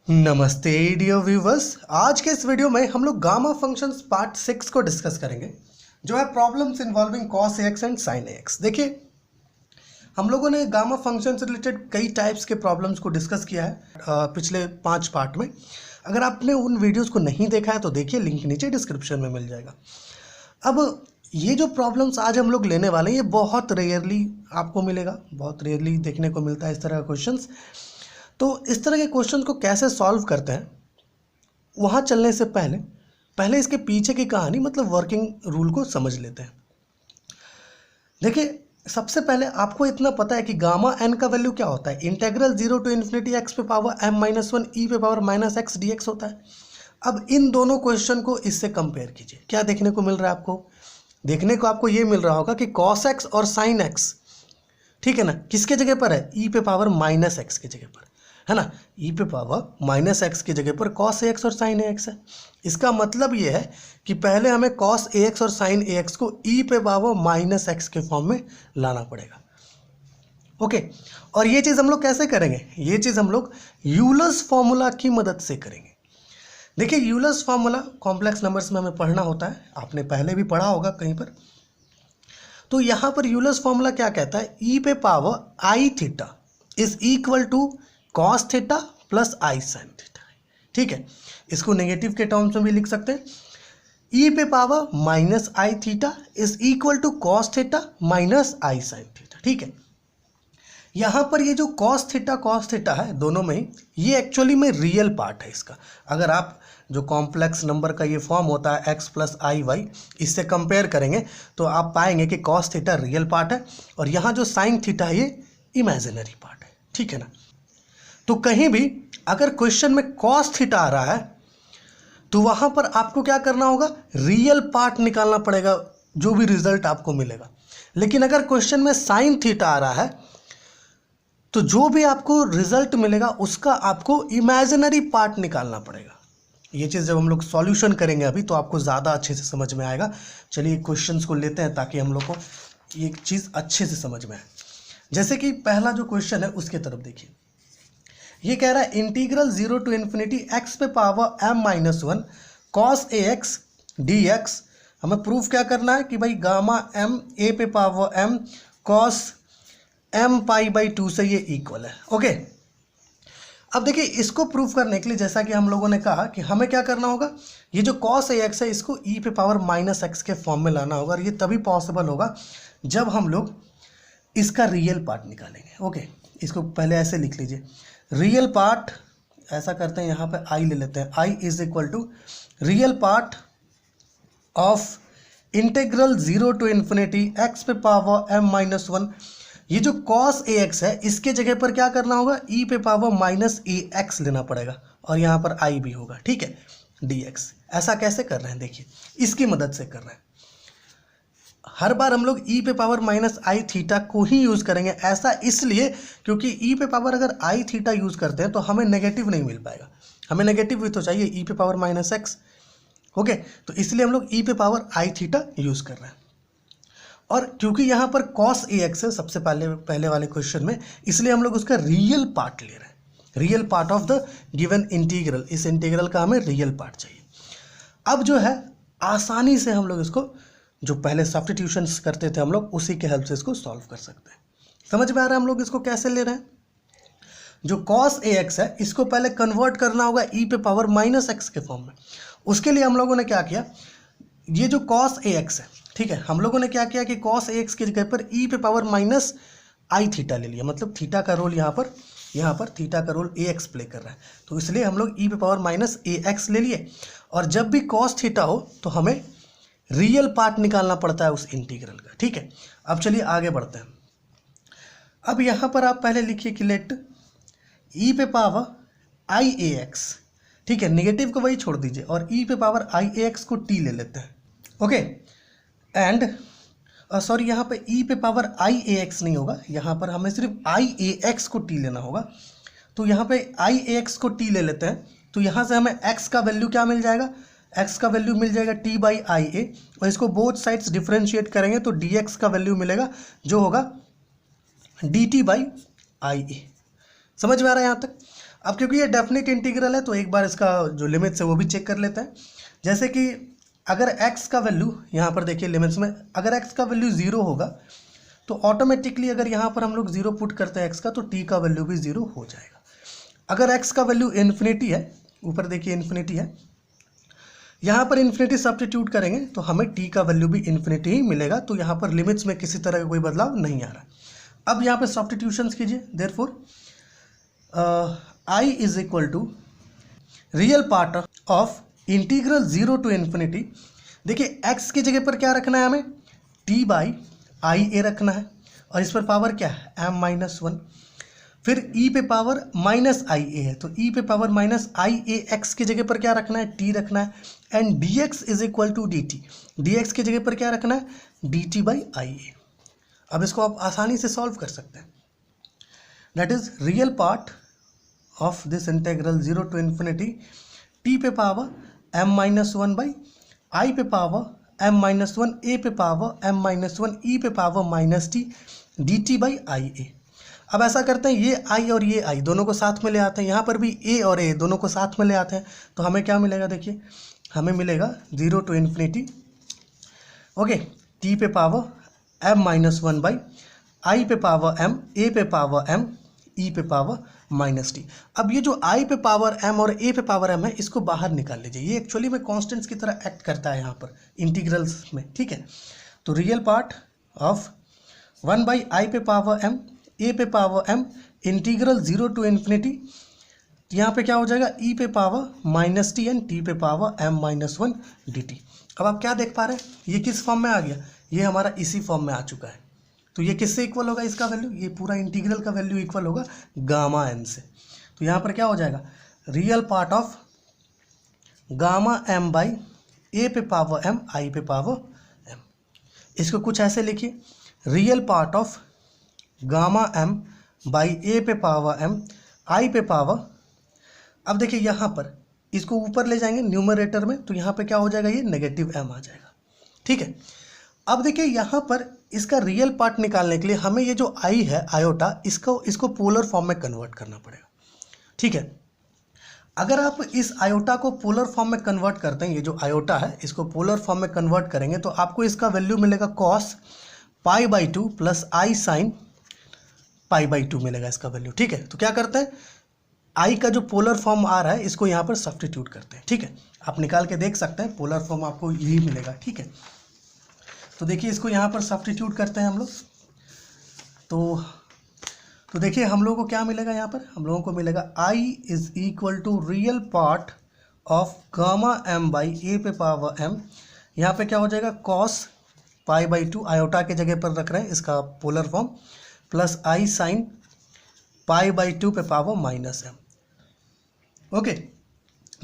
नमस्ते dear viewers. आज के इस वीडियो में हम लोग गामा फंक्शंस पार्ट 6 को डिस्कस करेंगे, जो है problems involving cos x and sine x. देखिए, हम लोगों ने गामा फंक्शन से रिलेटेड कई टाइप्स के प्रॉब्लम्स को डिस्कस किया है पिछले 5 पार्ट में। अगर आपने उन वीडियोस को नहीं देखा है तो देखिए, लिंक नीचे डिस्क्रिप्शन में मिल जाएगा। अब ये जो प्रॉब्लम्स आज हम लोग लेने वाले हैं, ये बहुत रेयरली आपको मिलेगा, बहुत रेयरली देखने को मिलता है इस तरह का क्वेश्चंस। तो इस तरह के क्वेश्चन को कैसे सॉल्व करते हैं, वहाँ चलने से पहले इसके पीछे की कहानी मतलब वर्किंग रूल को समझ लेते हैं। देखिए, सबसे पहले आपको इतना पता है कि गामा एन का वैल्यू क्या होता है। इंटेग्रल 0 टू इन्फिनिटी एक्स पे पावर m-1 e पे पावर -x dx होता है। अब इन दोनों क्वेश्चन को इससे कंपेयर कीजिए। क्या देखने को मिल रहा है आपको? देखने को आपको ये मिल रहा होगा कि cos x और sin x, ठीक है ना, किसके जगह पर है? e पे पावर -x की जगह पर है ना। e पे पावर -x की जगह पर cos ax और sin ax है। इसका मतलब ये है कि पहले हमें cos ax और sin ax को e पे पावर -x के फॉर्म में लाना पड़ेगा। ओके, और ये चीज़ हम लोग कैसे करेंगे? ये चीज़ हम लोग यूलर्स फॉर्मूला की मदद से करेंगे। देखिए, यूलर्स फॉर्मूला कॉम्प्लेक्स नंबर्स में हमें पढ़ना होता है, आपने पहले भी पढ़ा होगा कहीं पर। तो यहाँ पर यूलर्स फॉर्मूला क्या कहता है? e पे power I theta is equal to cos theta plus I sine theta. ठीक है, इसको नेगेटिव के टर्म्स में भी लिख सकते हैं। e पे power minus I theta is equal to cos theta minus I sine theta. ठीक है, यहाँ पर ये जो कॉस थीटा है दोनों में ही, ये एक्चुअली में रियल पार्ट है इसका। अगर आप जो कॉम्प्लेक्स नंबर का ये फॉर्म होता है x प्लस आई वाई, इससे कंपेयर करेंगे तो आप पाएंगे कि कॉस थीटा रियल पार्ट है और यहाँ जो साइन थीटा है ये इमेजिनरी पार्ट है। ठीक है ना। तो कहीं भी अगर क्वेश्चन में कॉस थीटा आ रहा है तो वहां पर आपको क्या करना होगा? रियल पार्ट निकालना पड़ेगा, जो भी रिजल्ट आपको मिलेगा। लेकिन अगर क्वेश्चन में साइन थीटा आ रहा है तो जो भी आपको रिजल्ट मिलेगा उसका आपको इमेजिनरी पार्ट निकालना पड़ेगा। ये चीज़ जब हम लोग सॉल्यूशन करेंगे अभी तो आपको ज़्यादा अच्छे से समझ में आएगा। चलिए क्वेश्चंस को लेते हैं ताकि हम लोग को ये चीज़ अच्छे से समझ में आए। जैसे कि पहला जो क्वेश्चन है उसके तरफ देखिए, ये कह रहा है इंटीग्रल 0 टू इन्फिनिटी x पे power m-1 cos ax dx। हमें प्रूफ क्या करना है कि भाई गामा m a पे power m cos m pi by 2 से ये इक्वल है। ओके, अब देखिए, इसको प्रूफ करने के लिए जैसा कि हम लोगों ने कहा कि हमें क्या करना होगा, ये जो cos ax है इसको e पे पावर -x के फॉर्म में लाना होगा। और ये तभी पॉसिबल होगा जब हम लोग इसका रियल पार्ट निकालेंगे। ओके, इसको पहले ऐसे लिख लीजिए, रियल पार्ट, ऐसा करते हैं यहाँ पे आई ले लेते हैं, I is equal to real part of integral 0 to infinity x पे पावर m-1। ये जो cos ax है इसके जगह पर क्या करना होगा? e पे पावर -ax लेना पड़ेगा और यहाँ पर i भी होगा। ठीक है, dx। ऐसा कैसे कर रहे हैं? देखिए, इसकी मदद से कर रहे हैं। हर बार हम लोग e पे पावर -आई थीटा को ही यूज़ करेंगे। ऐसा इसलिए क्योंकि e पे पावर अगर आई थीटा यूज़ करते हैं तो हमें नेगेटिव नहीं मिल पाएगा, हमें नेगेटिव भी तो चाहिए, e पे पावर -x। ओके, तो इसलिए हम लोग e पे पावर आई थीटा यूज़ कर रहे हैं। और क्योंकि यहाँ पर cos ax है सबसे पहले वाले क्वेश्चन में, इसलिए हम लोग उसका रियल पार्ट ले रहे हैं, real part of the given integral. इस इंटीग्रल का हमें रियल पार्ट चाहिए। अब जो है आसानी से हम लोग इसको, जो पहले सब्स्टिट्यूशंस करते थे हम लोग, उसी के हेल्प से इसको सॉल्व कर सकते हैं। समझ में आ रहा है हम लोग इसको कैसे ले रहे हैं? जो cos ax है इसको पहले कन्वर्ट करना होगा e पे पावर -x के फॉर्म में। उसके लिए हम लोगों ने क्या किया, ये जो cos ax है, ठीक है, हम लोगों ने क्या किया कि cos ax की जगह पर e पे पावर -आई थीटा ले लिया। मतलब थीटा का रोल यहाँ पर थीटा का रोल ax प्ले कर रहा है, तो इसलिए हम लोग e पे पावर -ax ले लिए। और जब भी cos थीटा हो तो हमें रियल पार्ट निकालना पड़ता है उस इंटीग्रल का। ठीक है, अब चलिए आगे बढ़ते हैं। अब यहाँ पर आप पहले लिखिए कि लेट e पे पावर आई ए एक्स, ठीक है, नेगेटिव को वही छोड़ दीजिए और e पे पावर आई ए एक्स को t ले लेते हैं। ओके, एंड सॉरी, यहाँ पे e पे पावर आई ए एक्स नहीं होगा, यहाँ पर हमें सिर्फ आई ए एक्स को t लेना होगा। तो यहाँ पे आई ए एक्स को t ले लेते हैं, तो यहाँ से हमें x का वैल्यू क्या मिल जाएगा? x का वैल्यू मिल जाएगा t बाई आई ए, और इसको बोथ साइड्स डिफ्रेंशिएट करेंगे तो dx का वैल्यू मिलेगा जो होगा dt बाई आई ए। समझ में आ रहा है यहाँ तक? अब क्योंकि ये डेफिनेट इंटीग्रल है तो एक बार इसका जो लिमिट्स है वो भी चेक कर लेते हैं। जैसे कि अगर x का वैल्यू यहाँ पर देखिए लिमिट्स में, अगर x का वैल्यू 0 होगा तो ऑटोमेटिकली अगर यहाँ पर हम लोग 0 पुट करते हैं x का तो t का वैल्यू भी 0 हो जाएगा। अगर x का वैल्यू इन्फिनिटी है, ऊपर देखिए इन्फिनिटी है, यहाँ पर इन्फिनिटी सब्स्टिट्यूट करेंगे तो हमें t का वैल्यू भी इन्फिनिटी ही मिलेगा। तो यहाँ पर लिमिट्स में किसी तरह का कोई बदलाव नहीं आ रहा। अब यहाँ पर सब्स्टिट्यूशंस कीजिए। Therefore I is equal to real part of integral 0 to infinity. देखिए x की जगह पर क्या रखना है, हमें t बाई आई ए रखना है और इस पर पावर क्या है m-1, फिर e पे पावर माइनस आई ए है तो e पे power minus I A X की जगह पर क्या रखना है t रखना है, and dx is equal to dt, dx की जगह पर क्या रखना है dt बाई आई ए। अब इसको आप आसानी से सॉल्व कर सकते हैं। That is real part of this integral 0 to infinity t पे पावर m-1 बाई आई पे पावर m-1, a पे पावर m-1, e पे power minus t dt by I A. अब ऐसा करते हैं, ये i और ये i दोनों को साथ में ले आते हैं, यहाँ पर भी a और a दोनों को साथ में ले आते हैं तो हमें क्या मिलेगा, देखिए हमें मिलेगा 0 टू इन्फिनिटी ओके t पे पावर m-1 बाई आई पे पावर m, a पे पावर m, e पे पावर माइनस टी। अब ये जो i पे पावर m और a पे पावर m है इसको बाहर निकाल लीजिए, ये एक्चुअली में कॉन्स्टेंट्स की तरह एक्ट करता है यहाँ पर इंटीग्रल्स में, ठीक है। तो real part of 1 by I पे पावर m, a पे power m, integral 0 to infinity, यहाँ पे क्या हो जाएगा e पे power minus T and t पे पावर m-1 dt। अब आप क्या देख पा रहे हैं, ये किस फॉर्म में आ गया, ये हमारा इसी फॉर्म में आ चुका है। तो ये किससे इक्वल होगा, इसका वैल्यू, ये पूरा इंटीग्रल का वैल्यू इक्वल होगा गामा m से। तो यहाँ पर क्या हो जाएगा, real part of gamma m by A पे पावर m, आई पे पावर m। इसको कुछ ऐसे लिखिए, real part of gamma m by A पे पावर m, आई पे पावर। अब देखिए यहाँ पर इसको ऊपर ले जाएंगे न्यूमरेटर में तो यहाँ पे क्या हो जाएगा, ये नेगेटिव m आ जाएगा, ठीक है। अब देखिए यहाँ पर इसका रियल पार्ट निकालने के लिए हमें ये जो i है आयोटा, इसको पोलर फॉर्म में कन्वर्ट करना पड़ेगा, ठीक है। अगर आप इस आयोटा को पोलर फॉर्म में कन्वर्ट करते हैं, ये जो आयोटा है इसको पोलर फॉर्म में कन्वर्ट करेंगे तो आपको इसका वैल्यू मिलेगा कॉस π/2 प्लस आई साइन π/2 मिलेगा इसका वैल्यू, ठीक है। तो क्या करते हैं, आई का जो पोलर फॉर्म आ रहा है इसको यहाँ पर सब्स्टिट्यूट करते हैं, ठीक है। आप निकाल के देख सकते हैं, पोलर फॉर्म आपको यही मिलेगा, ठीक है। तो देखिए इसको यहाँ पर सब्स्टिट्यूट करते हैं हम लोग, तो देखिए हम लोगों को क्या मिलेगा, यहाँ पर हम लोगों को मिलेगा i is equal to real part of gamma m by A पे पावर m। यहाँ पे क्या हो जाएगा, कॉस π/2 आयोटा के जगह पर रख रहे हैं इसका polar form, plus I sine π/2 पे पावर माइनस m, ओके।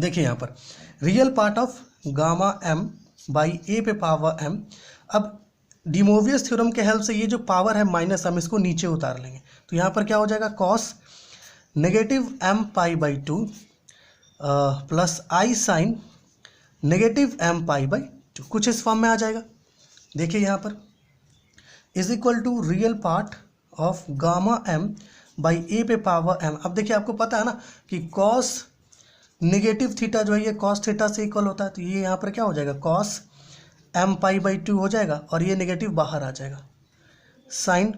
देखिए यहाँ पर real part of gamma m by A पे पावर m। अब डिमोवियस थ्योरम के हेल्प से ये जो पावर है माइनस m इसको नीचे उतार लेंगे तो यहाँ पर क्या हो जाएगा, cos negative m π/2 plus I sign negative m π/2, कुछ इस फॉर्म में आ जाएगा। देखिए यहाँ पर is equal to real part of gamma m by A पे पावर m। अब देखिए आपको पता है ना कि कॉस नेगेटिव थीटा जो है ये कॉस थीटा से इक्वल होता है, तो ये यहाँ पर क्या हो जाएगा, कॉस m π/2 हो जाएगा और ये नेगेटिव बाहर आ जाएगा, साइन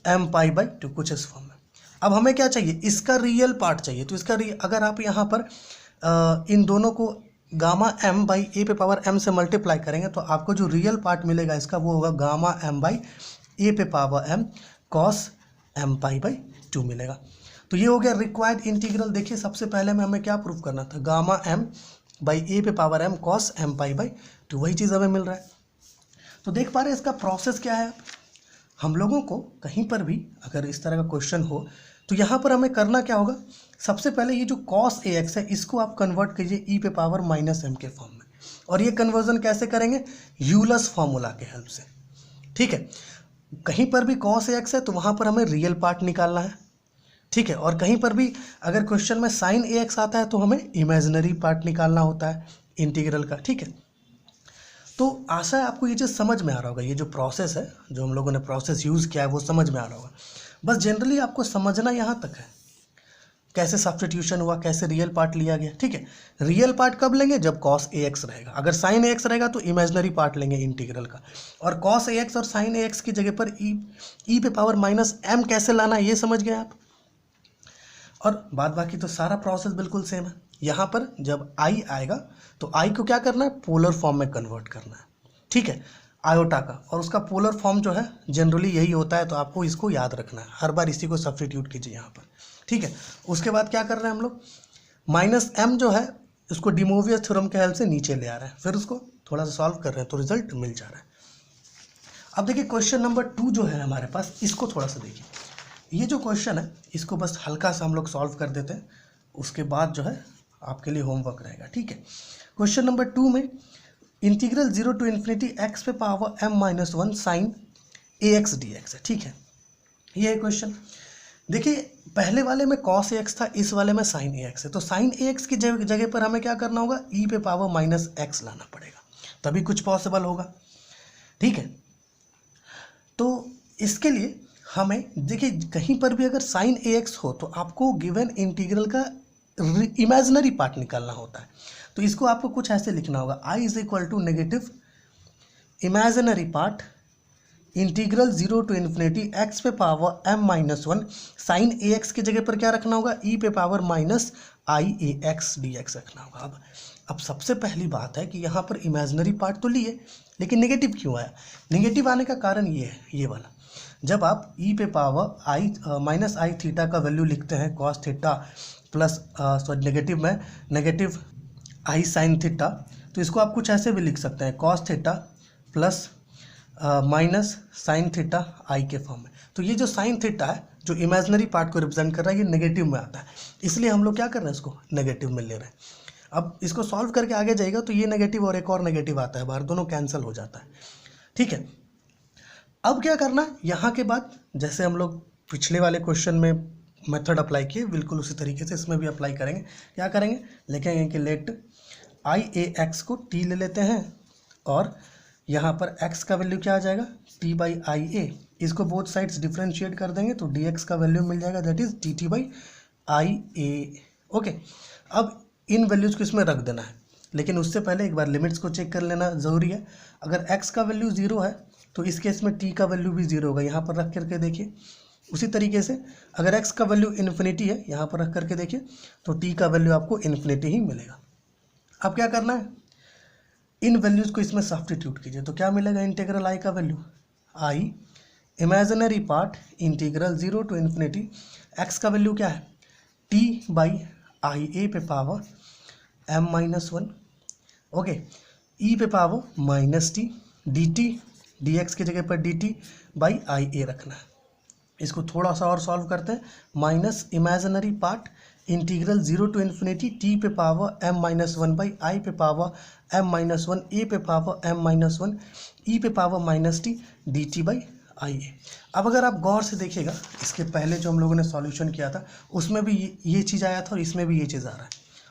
m π/2, कुछ इस फॉर्म में। अब हमें क्या चाहिए, इसका रियल पार्ट चाहिए। तो इसका अगर आप यहाँ पर इन दोनों को गामा m बाई ए पे पावर m से मल्टीप्लाई करेंगे तो आपको जो रियल पार्ट मिलेगा इसका वो होगा गामा m बाई ए पे पावर m कॉस m π/2 मिलेगा। तो ये हो गया रिक्वायर्ड इंटीग्रल। देखिए सबसे पहले में हमें क्या प्रूव करना था, गामा m बाई ए पे पावर m कॉस m π/2, वही चीज़ हमें मिल रहा है। तो देख पा रहे हैं इसका प्रोसेस क्या है। हम लोगों को कहीं पर भी अगर इस तरह का क्वेश्चन हो तो यहाँ पर हमें करना क्या होगा, सबसे पहले ये जो cos ax है इसको आप कन्वर्ट कीजिए e पे पावर माइनस m के फॉर्म में, और ये कन्वर्जन कैसे करेंगे, यूलर्स फार्मूला के हेल्प से, ठीक है। कहीं पर भी cos ax है तो वहाँ पर हमें रियल पार्ट निकालना है, ठीक है। और कहीं पर भी अगर क्वेश्चन में sin ax आता है तो हमें इमेजिनरी पार्ट निकालना होता है इंटीग्रल का, ठीक है। तो आशा है आपको ये चीज़ समझ में आ रहा होगा, ये जो प्रोसेस है जो हम लोगों ने प्रोसेस यूज़ किया है वो समझ में आ रहा होगा। बस जनरली आपको समझना यहाँ तक है, कैसे सब्स्टिट्यूशन हुआ, कैसे रियल पार्ट लिया गया। ठीक है, रियल पार्ट कब लेंगे, जब cos ax रहेगा। अगर sin ax रहेगा तो इमेजनरी पार्ट लेंगे इंटीग्रल का। और cos ax और sin ax की जगह पर e पे पावर -m कैसे लाना, ये समझ गए आप। और बाद बाकी तो सारा प्रोसेस बिल्कुल सेम है। यहाँ पर जब i आएगा तो i को क्या करना है, पोलर फॉर्म में कन्वर्ट करना है। ठीक है, आयोटा का, और उसका पोलर फॉर्म जो है जनरली यही होता है, तो आपको इसको याद रखना है, हर बार इसी को सब्स्टिट्यूट कीजिए यहाँ पर। ठीक है, उसके बाद क्या कर रहे हैं हम लोग, -m जो है उसको डी मोवियस थ्योरम के हेल्प से नीचे ले आ रहे हैं, फिर उसको थोड़ा सा सॉल्व कर रहे हैं तो रिजल्ट मिल जा रहा है। अब देखिए क्वेश्चन नंबर 2 जो है हमारे पास, इसको थोड़ा सा देखिए। ये जो क्वेश्चन है इसको बस हल्का सा हम लोग सॉल्व कर देते हैं, उसके बाद जो है आपके लिए होमवर्क रहेगा। ठीक है, क्वेश्चन नंबर 2 में इंटीग्रल 0 to ∞ x पे power m-1 sin ax dx है। ठीक है, ये है क्वेश्चन। देखिए पहले वाले में cos ax था, इस वाले में sin ax है, तो sin ax की जगह पर हमें क्या करना होगा, e पे पावर -x लाना पड़ेगा, तभी कुछ पॉसिबल होगा। ठीक है, तो इसके लिए हमें देखिए कहीं पर भी अगर sin ax हो तो आपको गिवन इंटीग्रल का इमेजिनरी पार्ट निकालना होता है। तो इसको आपको कुछ ऐसे लिखना होगा, i = negative imaginary part integral 0 to ∞ x पे पावर m-1 sin ax की जगह पर क्या रखना होगा, e पे पावर -iax dx रखना होगा। अब सबसे पहली बात है कि यहाँ पर इमेजिनरी पार्ट तो लिए, लेकिन नेगेटिव क्यों आया। नेगेटिव आने का कारण ये है, ये वाला, जब आप e पे पावर -i थीटा का वैल्यू लिखते हैं cos थीटा प्लस नेगेटिव में नेगेटिव i sin थीटा, तो इसको आप कुछ ऐसे भी लिख सकते हैं, cos theta plus minus sine theta I के फॉर्म में। तो ये जो साइन थीटा है जो इमेजिनरी पार्ट को रिप्रेजेंट कर रहा है, ये नेगेटिव में आता है, इसलिए हम लोग क्या कर रहे हैं, इसको नेगेटिव में ले रहे हैं। अब इसको सॉल्व करके आगे जाएगा तो ये नेगेटिव और एक और नेगेटिव आता है बाहर, दोनों कैंसिल हो जाता है। ठीक है, अब क्या करना है, यहाँ के बाद जैसे हम लोग पिछले वाले क्वेश्चन में मेथड अप्लाई किए, बिल्कुल उसी तरीके से इसमें भी अप्लाई करेंगे। क्या करेंगे, लिखेंगे कि लेट i(a)x को t ले लेते हैं, और यहाँ पर x का वैल्यू क्या आ जाएगा, t/ia, इसको बोथ साइड्स डिफ्रेंशिएट कर देंगे तो dx का वैल्यू मिल जाएगा, दैट इज dt/ia। ओके, अब इन वैल्यूज़ को इसमें रख देना है, लेकिन उससे पहले एक बार लिमिट्स को चेक कर लेना ज़रूरी है। अगर x का वैल्यू 0 है तो इस केस में t का वैल्यू भी 0 होगा, यहाँ पर रख करके देखिए। उसी तरीके से अगर x का वैल्यू इन्फिनिटी है, यहाँ पर रख करके देखिए, तो t का वैल्यू आपको इन्फिनिटी ही मिलेगा। अब क्या करना है, इन वैल्यूज़ को इसमें सब्स्टिट्यूट कीजिए, तो क्या मिलेगा, इंटीग्रल i का value i imaginary part integral 0 to ∞, x का वैल्यू क्या है, t/ia पे पावर m-1, ओके, e पे पावर -t, dt dx की जगह पर dt/ia रखना है। इसको थोड़ा सा और सॉल्व करते हैं, minus imaginary part integral 0 to ∞ t पे पावर m-1 i पे पावर m-1 a पे पावर m-1 e पे पावर -t dt/ia। अब अगर आप गौर से देखिएगा, इसके पहले जो हम लोगों ने सॉल्यूशन किया था उसमें भी ये चीज़ आया था और इसमें भी ये चीज़ आ रहा है,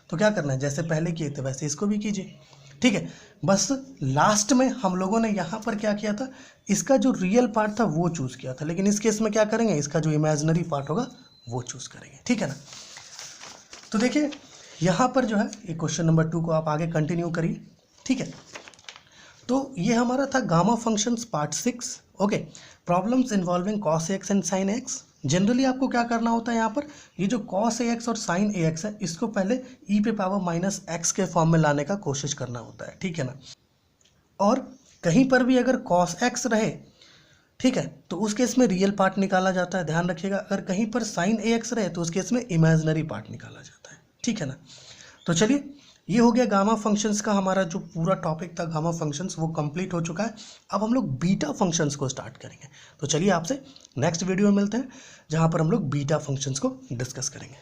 तो क्या करना है, जैसे पहले किए थे वैसे इसको भी कीजिए। ठीक है, बस लास्ट में हम लोगों ने यहाँ पर क्या किया था, इसका जो रियल पार्ट था वो चूज़ किया था, लेकिन इस केस में क्या करेंगे, इसका जो इमेजिनरी पार्ट होगा वो चूज़ करेंगे। ठीक है ना, तो देखिए यहाँ पर जो है ये क्वेश्चन नंबर 2 को आप आगे कंटिन्यू करिए। ठीक है, तो ये हमारा था gamma functions part 6। Okay, problems involving cos ax and sin ax। Generally आपको क्या करना होता है, यहाँ पर ये जो cos ax और sin ax है, इसको पहले e पे पावर -x के फॉर्म में लाने का कोशिश करना होता है। ठीक है ना, और कहीं पर भी अगर cos x रहे, ठीक है, तो उस केस में रियल पार्ट निकाला जाता है, ध्यान रखिएगा। अगर कहीं पर sin ax रहे तो उस केस में इमेजिनरी पार्ट निकाला जाता है। ठीक है ना, तो चलिए ये हो गया गामा फंक्शंस का, हमारा जो पूरा टॉपिक था गामा फंक्शंस वो कंप्लीट हो चुका है। अब हम लोग बीटा फंक्शंस को स्टार्ट करेंगे, तो चलिए आपसे नेक्स्ट वीडियो में मिलते हैं जहाँ पर हम लोग बीटा फंक्शंस को डिस्कस करेंगे।